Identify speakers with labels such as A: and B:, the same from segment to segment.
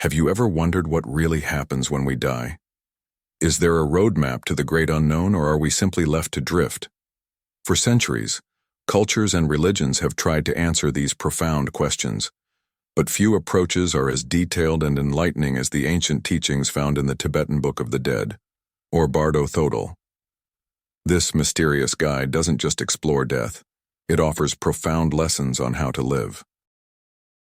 A: Have you ever wondered what really happens when we die? Is there a roadmap to the great unknown, or are we simply left to drift? For centuries, cultures and religions have tried to answer these profound questions, but few approaches are as detailed and enlightening as the ancient teachings found in the Tibetan Book of the Dead, or Bardo Thodol. This mysterious guide doesn't just explore death, it offers profound lessons on how to live.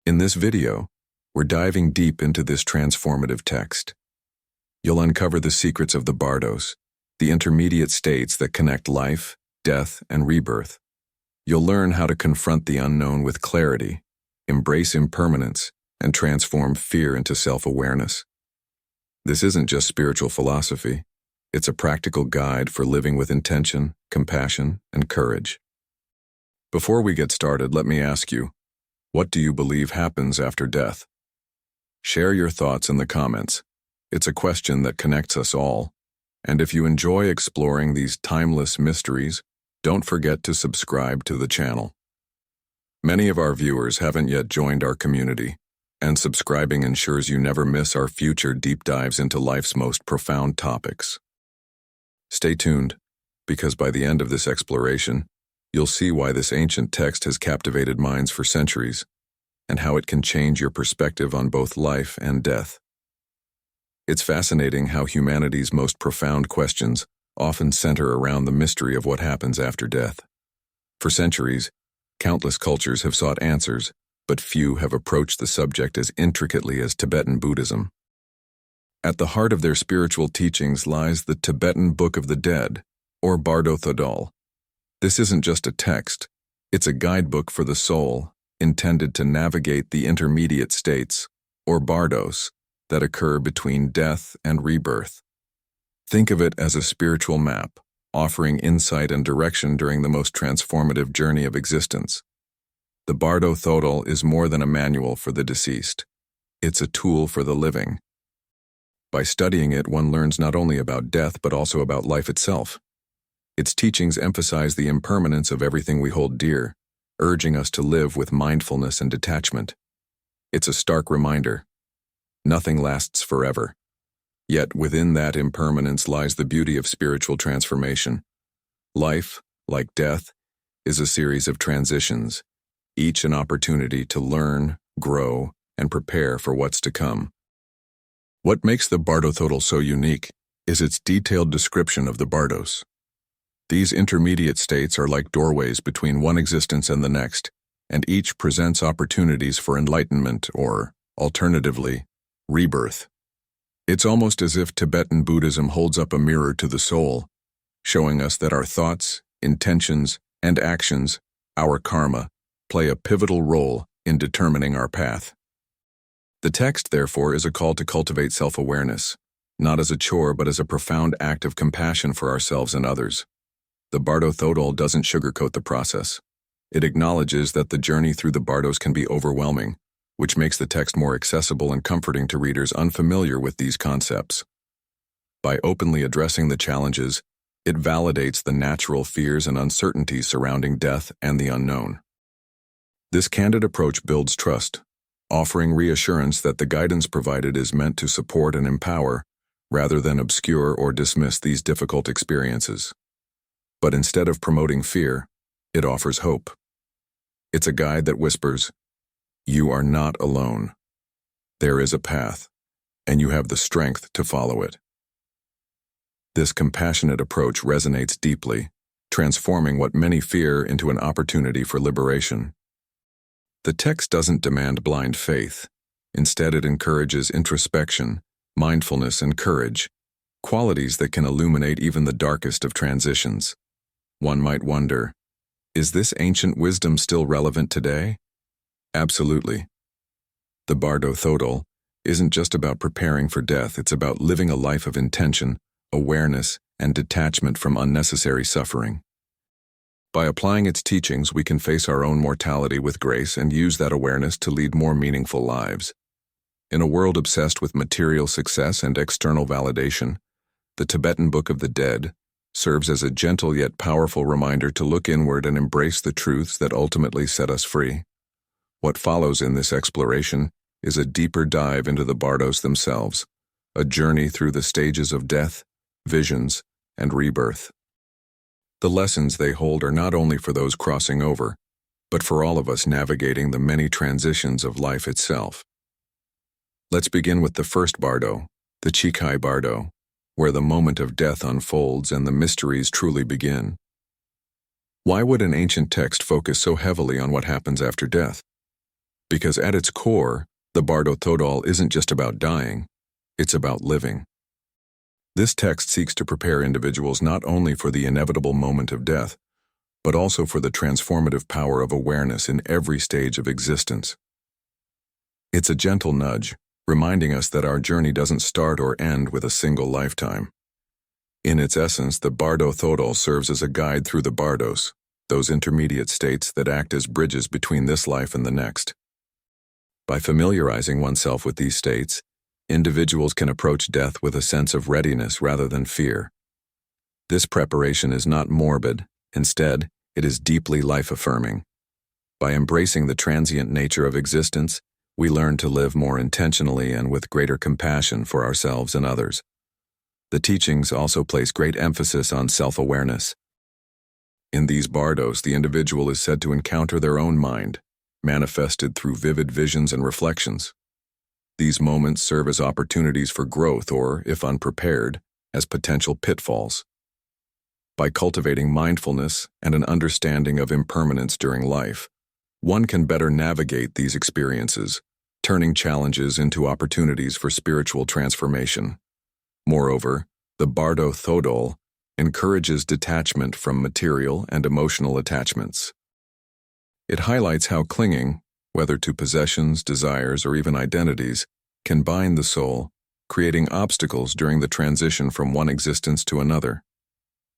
A: In this video, we're diving deep into this transformative text. You'll uncover the secrets of the bardos, the intermediate states that connect life, death, and rebirth. You'll learn how to confront the unknown with clarity, embrace impermanence, and transform fear into self-awareness. This isn't just spiritual philosophy. It's a practical guide for living with intention, compassion, and courage. Before we get started, let me ask you, what do you believe happens after death? Share your thoughts in the comments. It's a question that connects us all. And if you enjoy exploring these timeless mysteries, don't forget to subscribe to the channel. Many of our viewers haven't yet joined our community, and subscribing ensures you never miss our future deep dives into life's most profound topics. Stay tuned, because by the end of this exploration, you'll see why this ancient text has captivated minds for centuries, and how it can change your perspective on both life and death. It's fascinating how humanity's most profound questions often center around the mystery of what happens after death. For centuries, countless cultures have sought answers, but few have approached the subject as intricately as Tibetan Buddhism. At the heart of their spiritual teachings lies the Tibetan Book of the Dead, or Bardo Thodol. This isn't just a text, it's a guidebook for the soul, intended to navigate the intermediate states, or bardos, that occur between death and rebirth. Think of it as a spiritual map, offering insight and direction during the most transformative journey of existence. The Bardo Thodol is more than a manual for the deceased. It's a tool for the living. By studying it, one learns not only about death but also about life itself. Its teachings emphasize the impermanence of everything we hold dear, urging us to live with mindfulness and detachment. It's a stark reminder. Nothing lasts forever. Yet within that impermanence lies the beauty of spiritual transformation. Life, like death, is a series of transitions, each an opportunity to learn, grow, and prepare for what's to come. What makes the Bardo Thodol so unique is its detailed description of the bardos. These intermediate states are like doorways between one existence and the next, and each presents opportunities for enlightenment or, alternatively, rebirth. It's almost as if Tibetan Buddhism holds up a mirror to the soul, showing us that our thoughts, intentions, and actions, our karma, play a pivotal role in determining our path. The text, therefore, is a call to cultivate self-awareness, not as a chore but as a profound act of compassion for ourselves and others. The Bardo Thodol doesn't sugarcoat the process. It acknowledges that the journey through the bardos can be overwhelming, which makes the text more accessible and comforting to readers unfamiliar with these concepts. By openly addressing the challenges, it validates the natural fears and uncertainties surrounding death and the unknown. This candid approach builds trust, offering reassurance that the guidance provided is meant to support and empower, rather than obscure or dismiss these difficult experiences. But instead of promoting fear, it offers hope. It's a guide that whispers, "You are not alone. There is a path, and you have the strength to follow it." This compassionate approach resonates deeply, transforming what many fear into an opportunity for liberation. The text doesn't demand blind faith. Instead, it encourages introspection, mindfulness, and courage, qualities that can illuminate even the darkest of transitions. One might wonder, is this ancient wisdom still relevant today? Absolutely. The Bardo Thodol isn't just about preparing for death, it's about living a life of intention, awareness, and detachment from unnecessary suffering. By applying its teachings, we can face our own mortality with grace and use that awareness to lead more meaningful lives. In a world obsessed with material success and external validation, the Tibetan Book of the Dead serves as a gentle yet powerful reminder to look inward and embrace the truths that ultimately set us free. What follows in this exploration is a deeper dive into the bardos themselves, a journey through the stages of death, visions, and rebirth. The lessons they hold are not only for those crossing over, but for all of us navigating the many transitions of life itself. Let's begin with the first bardo, the Chikhai Bardo, where the moment of death unfolds and the mysteries truly begin. Why would an ancient text focus so heavily on what happens after death? Because at its core, the Bardo Thodol isn't just about dying, it's about living. This text seeks to prepare individuals not only for the inevitable moment of death, but also for the transformative power of awareness in every stage of existence. It's a gentle nudge, reminding us that our journey doesn't start or end with a single lifetime. In its essence, the Bardo Thodol serves as a guide through the bardos, those intermediate states that act as bridges between this life and the next. By familiarizing oneself with these states, individuals can approach death with a sense of readiness rather than fear. This preparation is not morbid. Instead, it is deeply life-affirming. By embracing the transient nature of existence, we learn to live more intentionally and with greater compassion for ourselves and others. The teachings also place great emphasis on self-awareness. In these bardos, the individual is said to encounter their own mind, manifested through vivid visions and reflections. These moments serve as opportunities for growth or, if unprepared, as potential pitfalls. By cultivating mindfulness and an understanding of impermanence during life, one can better navigate these experiences, turning challenges into opportunities for spiritual transformation. Moreover, the Bardo Thodol encourages detachment from material and emotional attachments. It highlights how clinging, whether to possessions, desires, or even identities, can bind the soul, creating obstacles during the transition from one existence to another.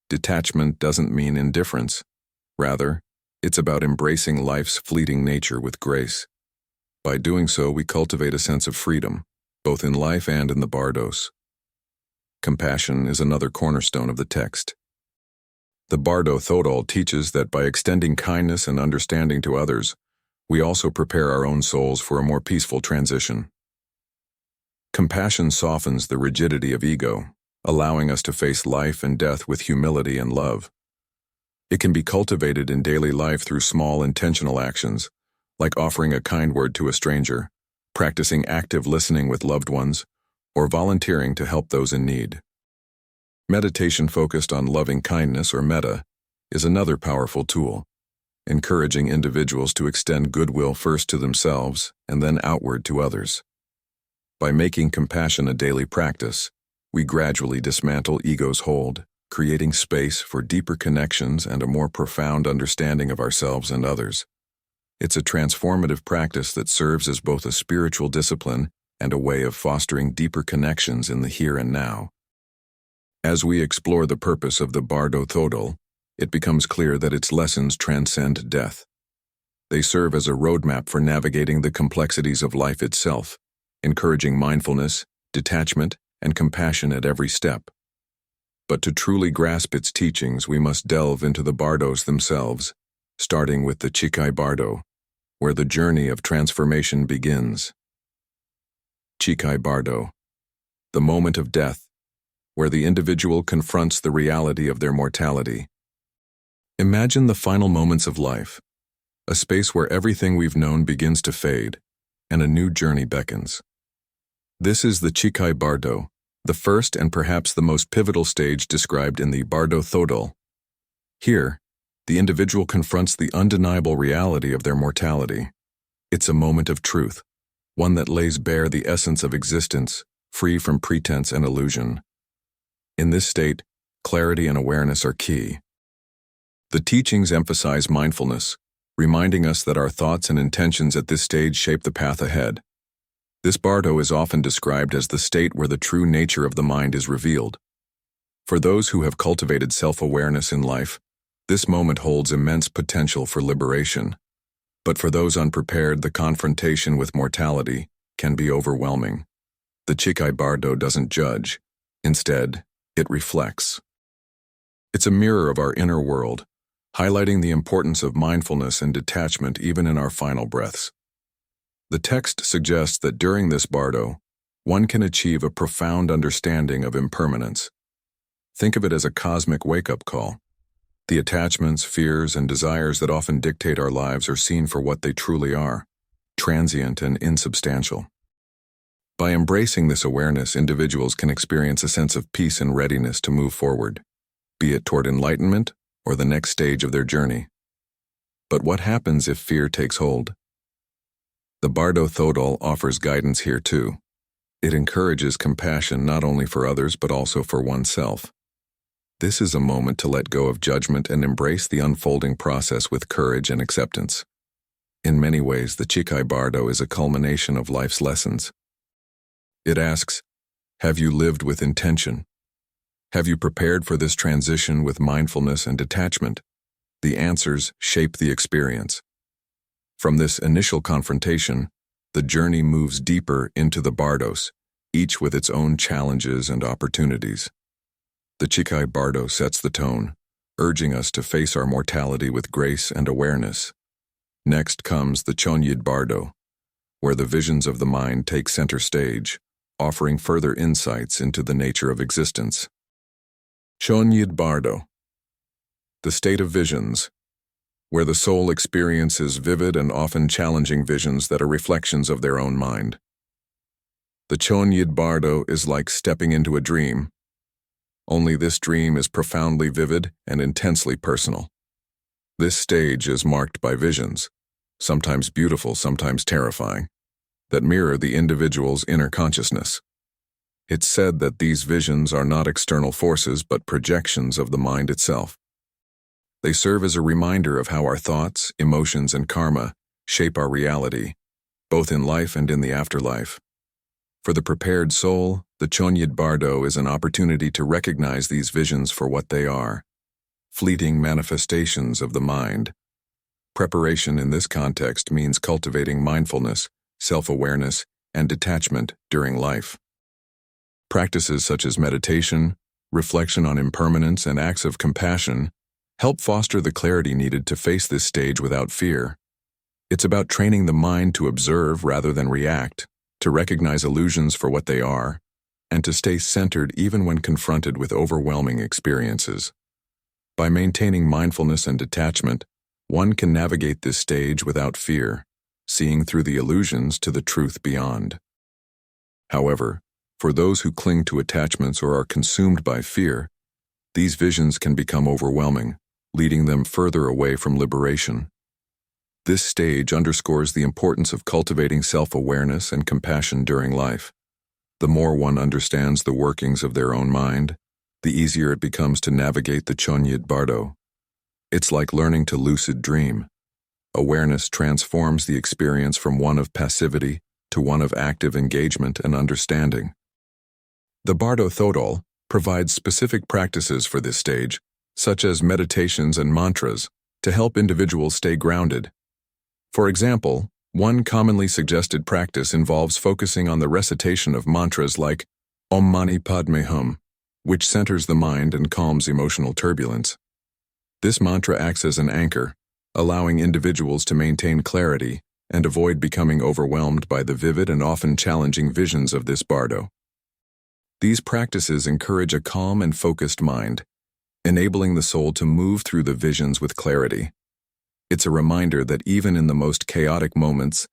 A: Detachment doesn't mean indifference. Rather, it's about embracing life's fleeting nature with grace. By doing so, we cultivate a sense of freedom, both in life and in the bardos. Compassion is another cornerstone of the text. The Bardo Thodol teaches that by extending kindness and understanding to others, we also prepare our own souls for a more peaceful transition. Compassion softens the rigidity of ego, allowing us to face life and death with humility and love. It can be cultivated in daily life through small intentional actions, like offering a kind word to a stranger, practicing active listening with loved ones, or volunteering to help those in need. Meditation focused on loving kindness, or metta, is another powerful tool, encouraging individuals to extend goodwill first to themselves and then outward to others. By making compassion a daily practice, we gradually dismantle ego's hold, creating space for deeper connections and a more profound understanding of ourselves and others. It's a transformative practice that serves as both a spiritual discipline and a way of fostering deeper connections in the here and now. As we explore the purpose of the Bardo Thodol, it becomes clear that its lessons transcend death. They serve as a roadmap for navigating the complexities of life itself, encouraging mindfulness, detachment, and compassion at every step. But to truly grasp its teachings, we must delve into the bardos themselves, starting with the Chikhai Bardo, where the journey of transformation begins. Chikhai Bardo, the moment of death, where the individual confronts the reality of their mortality. Imagine the final moments of life, a space where everything we've known begins to fade, and a new journey beckons. This is the Chikhai Bardo, the first and perhaps the most pivotal stage described in the Bardo Thodol. Here, the individual confronts the undeniable reality of their mortality. It's a moment of truth, one that lays bare the essence of existence, free from pretense and illusion. In this state, clarity and awareness are key. The teachings emphasize mindfulness, reminding us that our thoughts and intentions at this stage shape the path ahead. This bardo is often described as the state where the true nature of the mind is revealed. For those who have cultivated self-awareness in life, this moment holds immense potential for liberation. But for those unprepared, the confrontation with mortality can be overwhelming. The Chikhai Bardo doesn't judge. Instead, it reflects. It's a mirror of our inner world, highlighting the importance of mindfulness and detachment even in our final breaths. The text suggests that during this bardo, one can achieve a profound understanding of impermanence. Think of it as a cosmic wake-up call. The attachments, fears, and desires that often dictate our lives are seen for what they truly are, transient and insubstantial. By embracing this awareness, individuals can experience a sense of peace and readiness to move forward, be it toward enlightenment or the next stage of their journey. But what happens if fear takes hold? The Bardo Thodol offers guidance here too. It encourages compassion not only for others but also for oneself. This is a moment to let go of judgment and embrace the unfolding process with courage and acceptance. In many ways, the Chikhai Bardo is a culmination of life's lessons. It asks, have you lived with intention? Have you prepared for this transition with mindfulness and detachment? The answers shape the experience. From this initial confrontation, the journey moves deeper into the bardos, each with its own challenges and opportunities. The Chikhai Bardo sets the tone, urging us to face our mortality with grace and awareness. Next comes the Chönyid Bardo, where the visions of the mind take center stage, offering further insights into the nature of existence. Chönyid Bardo, the state of visions, where the soul experiences vivid and often challenging visions that are reflections of their own mind. The Chönyid Bardo is like stepping into a dream, only this dream is profoundly vivid and intensely personal. This stage is marked by visions, sometimes beautiful, sometimes terrifying, that mirror the individual's inner consciousness. It's said that these visions are not external forces but projections of the mind itself. They serve as a reminder of how our thoughts, emotions, and karma shape our reality, both in life and in the afterlife. For the prepared soul, the Chönyid Bardo is an opportunity to recognize these visions for what they are, fleeting manifestations of the mind. Preparation in this context means cultivating mindfulness, self-awareness, and detachment during life. Practices such as meditation, reflection on impermanence, and acts of compassion help foster the clarity needed to face this stage without fear. It's about training the mind to observe rather than react, to recognize illusions for what they are, and to stay centered even when confronted with overwhelming experiences. By maintaining mindfulness and detachment, one can navigate this stage without fear, seeing through the illusions to the truth beyond. However, for those who cling to attachments or are consumed by fear, these visions can become overwhelming, leading them further away from liberation. This stage underscores the importance of cultivating self-awareness and compassion during life. The more one understands the workings of their own mind, the easier it becomes to navigate the Chönyid Bardo. It's like learning to lucid dream. Awareness transforms the experience from one of passivity to one of active engagement and understanding. The Bardo Thodol provides specific practices for this stage, such as meditations and mantras, to help individuals stay grounded. For example, one commonly suggested practice involves focusing on the recitation of mantras like Om Mani Padme Hum, which centers the mind and calms emotional turbulence. This mantra acts as an anchor, allowing individuals to maintain clarity and avoid becoming overwhelmed by the vivid and often challenging visions of this bardo. These practices encourage a calm and focused mind, enabling the soul to move through the visions with clarity. It's a reminder that even in the most chaotic moments,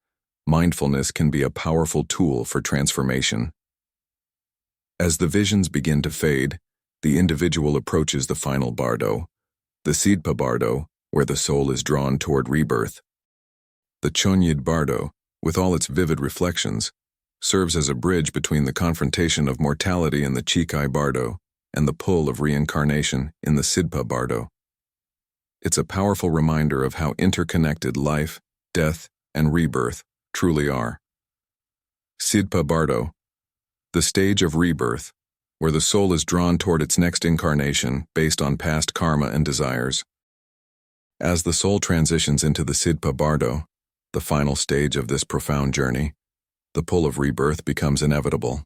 A: mindfulness can be a powerful tool for transformation. As the visions begin to fade, the individual approaches the final bardo, the Sidpa Bardo, where the soul is drawn toward rebirth. The Chönyid Bardo, with all its vivid reflections, serves as a bridge between the confrontation of mortality in the Chikhai Bardo and the pull of reincarnation in the Sidpa Bardo. It's a powerful reminder of how interconnected life, death, and rebirth truly are. Sidpa Bardo, the stage of rebirth, where the soul is drawn toward its next incarnation based on past karma and desires. As the soul transitions into the Sidpa Bardo, the final stage of this profound journey, the pull of rebirth becomes inevitable.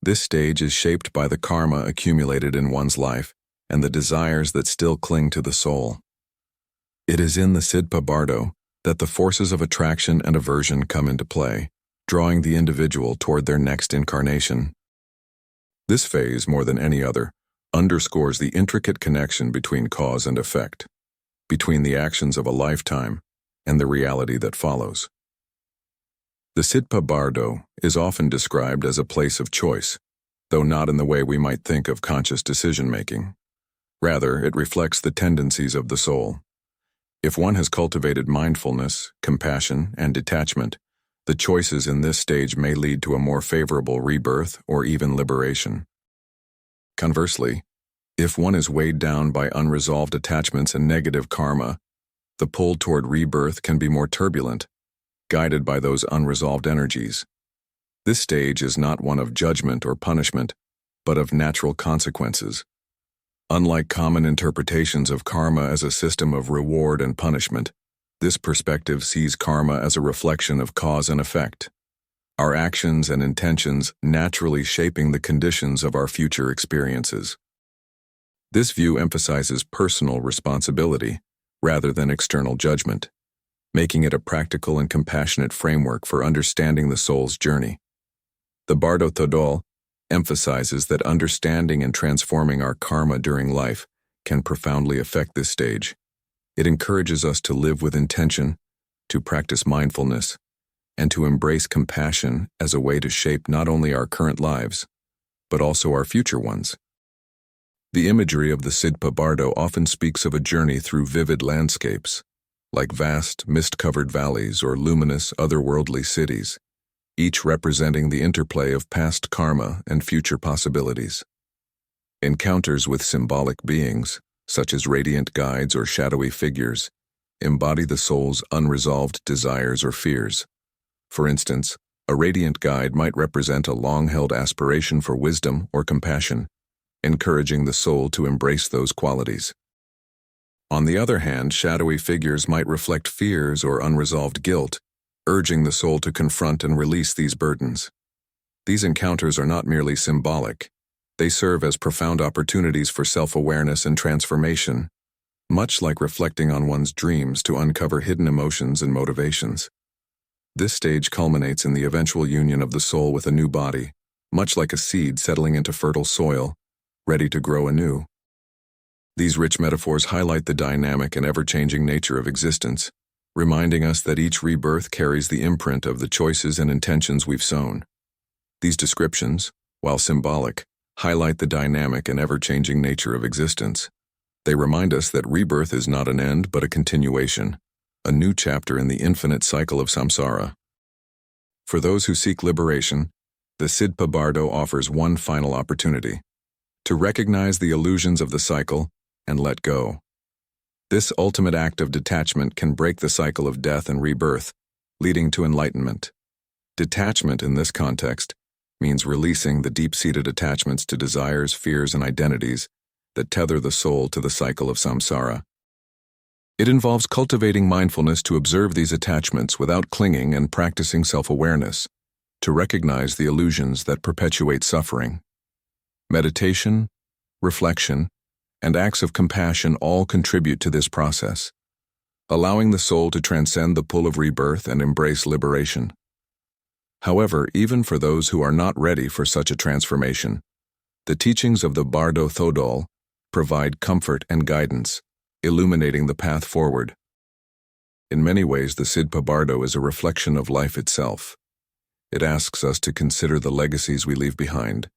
A: This stage is shaped by the karma accumulated in one's life and the desires that still cling to the soul. It is in the Sidpa Bardo that the forces of attraction and aversion come into play, drawing the individual toward their next incarnation. This phase, more than any other, underscores the intricate connection between cause and effect, between the actions of a lifetime and the reality that follows. The Sidpa Bardo is often described as a place of choice, though not in the way we might think of conscious decision-making. Rather, it reflects the tendencies of the soul. If one has cultivated mindfulness, compassion, and detachment, the choices in this stage may lead to a more favorable rebirth or even liberation. Conversely, if one is weighed down by unresolved attachments and negative karma, the pull toward rebirth can be more turbulent, guided by those unresolved energies. This stage is not one of judgment or punishment, but of natural consequences. Unlike common interpretations of karma as a system of reward and punishment, this perspective sees karma as a reflection of cause and effect, our actions and intentions naturally shaping the conditions of our future experiences. This view emphasizes personal responsibility rather than external judgment, making it a practical and compassionate framework for understanding the soul's journey. The Bardo Thodol emphasizes that understanding and transforming our karma during life can profoundly affect this stage. It encourages us to live with intention, to practice mindfulness, and to embrace compassion as a way to shape not only our current lives, but also our future ones. The imagery of the Sidpa Bardo often speaks of a journey through vivid landscapes, like vast, mist-covered valleys or luminous, otherworldly cities, each representing the interplay of past karma and future possibilities. Encounters with symbolic beings, such as radiant guides or shadowy figures, embody the soul's unresolved desires or fears. For instance, a radiant guide might represent a long-held aspiration for wisdom or compassion, encouraging the soul to embrace those qualities. On the other hand, shadowy figures might reflect fears or unresolved guilt, urging the soul to confront and release these burdens. These encounters are not merely symbolic. They serve as profound opportunities for self-awareness and transformation, much like reflecting on one's dreams to uncover hidden emotions and motivations. This stage culminates in the eventual union of the soul with a new body, much like a seed settling into fertile soil, ready to grow anew. These rich metaphors highlight the dynamic and ever-changing nature of existence, reminding us that each rebirth carries the imprint of the choices and intentions we've sown. These descriptions, while symbolic, highlight the dynamic and ever-changing nature of existence. They remind us that rebirth is not an end but a continuation, a new chapter in the infinite cycle of samsara. For those who seek liberation, the Sidpa Bardo offers one final opportunity: to recognize the illusions of the cycle and let go. This ultimate act of detachment can break the cycle of death and rebirth, leading to enlightenment. Detachment in this context means releasing the deep-seated attachments to desires, fears, and identities that tether the soul to the cycle of samsara. It involves cultivating mindfulness to observe these attachments without clinging and practicing self-awareness, to recognize the illusions that perpetuate suffering. Meditation, reflection, and acts of compassion all contribute to this process, allowing the soul to transcend the pull of rebirth and embrace liberation. However, even for those who are not ready for such a transformation, the teachings of the Bardo Thodol provide comfort and guidance, illuminating the path forward. In many ways, the Sidpa Bardo is a reflection of life itself. It asks us to consider the legacies we leave behind,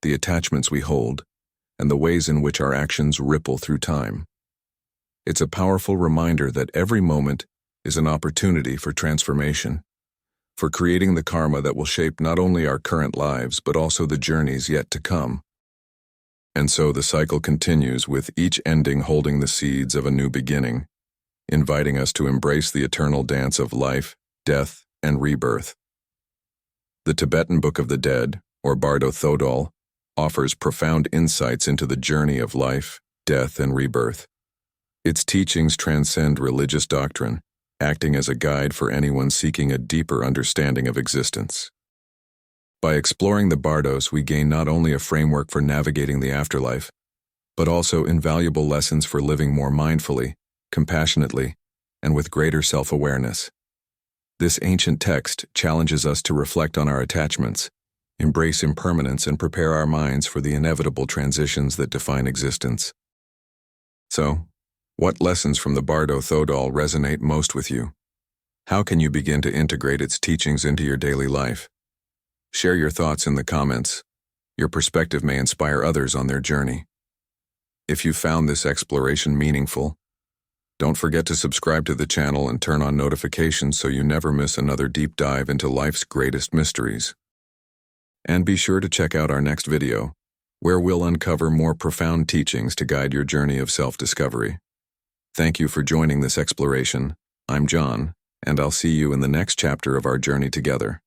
A: the attachments we hold, and the ways in which our actions ripple through time. It's a powerful reminder that every moment is an opportunity for transformation, for creating the karma that will shape not only our current lives but also the journeys yet to come. And so the cycle continues, with each ending holding the seeds of a new beginning, inviting us to embrace the eternal dance of life, death, and rebirth. The Tibetan Book of the Dead, or Bardo Thodol, offers profound insights into the journey of life, death, and rebirth. Its teachings transcend religious doctrine, acting as a guide for anyone seeking a deeper understanding of existence. By exploring the bardos, we gain not only a framework for navigating the afterlife, but also invaluable lessons for living more mindfully, compassionately, and with greater self-awareness. This ancient text challenges us to reflect on our attachments, embrace impermanence, and prepare our minds for the inevitable transitions that define existence. So, what lessons from the Bardo Thodol resonate most with you? How can you begin to integrate its teachings into your daily life? Share your thoughts in the comments. Your perspective may inspire others on their journey. If you found this exploration meaningful, don't forget to subscribe to the channel and turn on notifications so you never miss another deep dive into life's greatest mysteries. And be sure to check out our next video, where we'll uncover more profound teachings to guide your journey of self-discovery. Thank you for joining this exploration. I'm John, and I'll see you in the next chapter of our journey together.